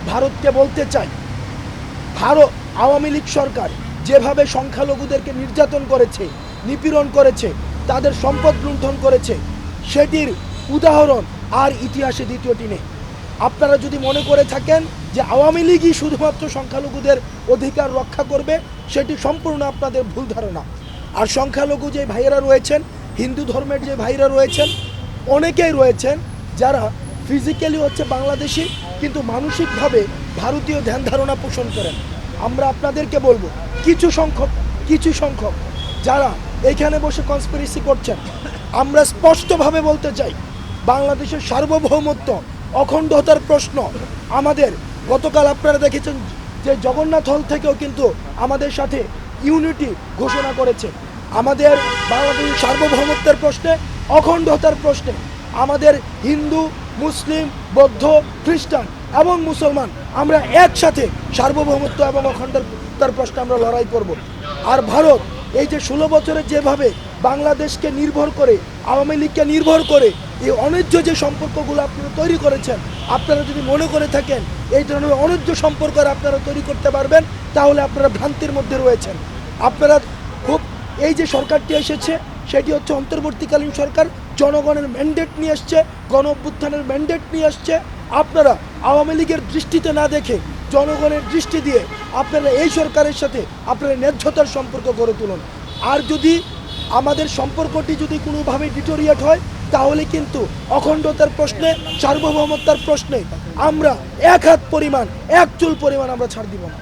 ভারতকে বলতে চাই, ভারত আওয়ামী লীগ সরকার যেভাবে সংখ্যালঘুদেরকে নির্যাতন করেছে, নিপীড়ন করেছে, তাদের সম্পদ লুণ্ঠন করেছে, সেটির উদাহরণ আর ইতিহাসে দ্বিতীয়টি নেই। আপনারা যদি মনে করে থাকেন যে আওয়ামী লীগই শুধুমাত্র সংখ্যালঘুদের অধিকার রক্ষা করবে, সেটি সম্পূর্ণ আপনাদের ভুল ধারণা। আর সংখ্যালঘু যে ভাইয়েরা রয়েছেন, হিন্দু ধর্মের যে ভাইয়েরা রয়েছেন, অনেকেই রয়েছেন যারা ফিজিক্যালি হচ্ছে বাংলাদেশি কিন্তু মানসিকভাবে ভারতীয় ধ্যান ধারণা পোষণ করেন। আমরা আপনাদেরকে বলবো, কিছু সংখ্যক যারা এখানে বসে কনস্পিরেসি করছেন, আমরা স্পষ্টভাবে বলতে চাই, বাংলাদেশের সার্বভৌমত্ব অখণ্ডতার প্রশ্ন আমাদের, গতকাল আপনারা দেখেছেন যে জগন্নাথ হল থেকেও কিন্তু আমাদের সাথে ইউনিটি ঘোষণা করেছে। আমাদের বাংলাদেশের সার্বভৌমত্বের প্রশ্নে, অখণ্ডতার প্রশ্নে আমাদের হিন্দু, মুসলিম, বৌদ্ধ, খ্রিস্টান এবং মুসলমান আমরা একসাথে সার্বভৌমত্ব এবং অখণ্ডতার প্রশ্নে আমরা লড়াই করব। আর ভারত এই যে 16 বছরে যেভাবে বাংলাদেশকে নির্ভর করে, আওয়ামী লীগকে নির্ভর করে এই অন্যায্য যে সম্পর্কগুলো আপনারা তৈরি করেছেন, আপনারা যদি মনে করে থাকেন এই ধরনের অন্যায্য সম্পর্ক আপনারা তৈরি করতে পারবেন, তাহলে আপনারা ভ্রান্তির মধ্যে রয়েছেন। আপনারা খুব, এই যে সরকারটি এসেছে সেটি হচ্ছে অন্তর্বর্তীকালীন সরকার, জনগণের ম্যান্ডেট নিয়ে আসছে, গণ অভ্যুত্থানের ম্যান্ডেট নিয়ে আসছে। আপনারা আওয়ামী লীগের দৃষ্টিতে না দেখে জনগণের দৃষ্টি দিয়ে আপনারা এই সরকারের সাথে আপনারা ন্যায্যতার সম্পর্ক গড়ে তুলুন। আর যদি আমাদের সম্পর্কটি যদি কোনোভাবে ডিটোরিয়েট হয়, তাহলে কিন্তু অখণ্ডতার প্রশ্নে, সার্বভৌমত্বের প্রশ্নে আমরা এক হাত পরিমাণ, এক চুল পরিমাণ আমরা ছাড় দিব না।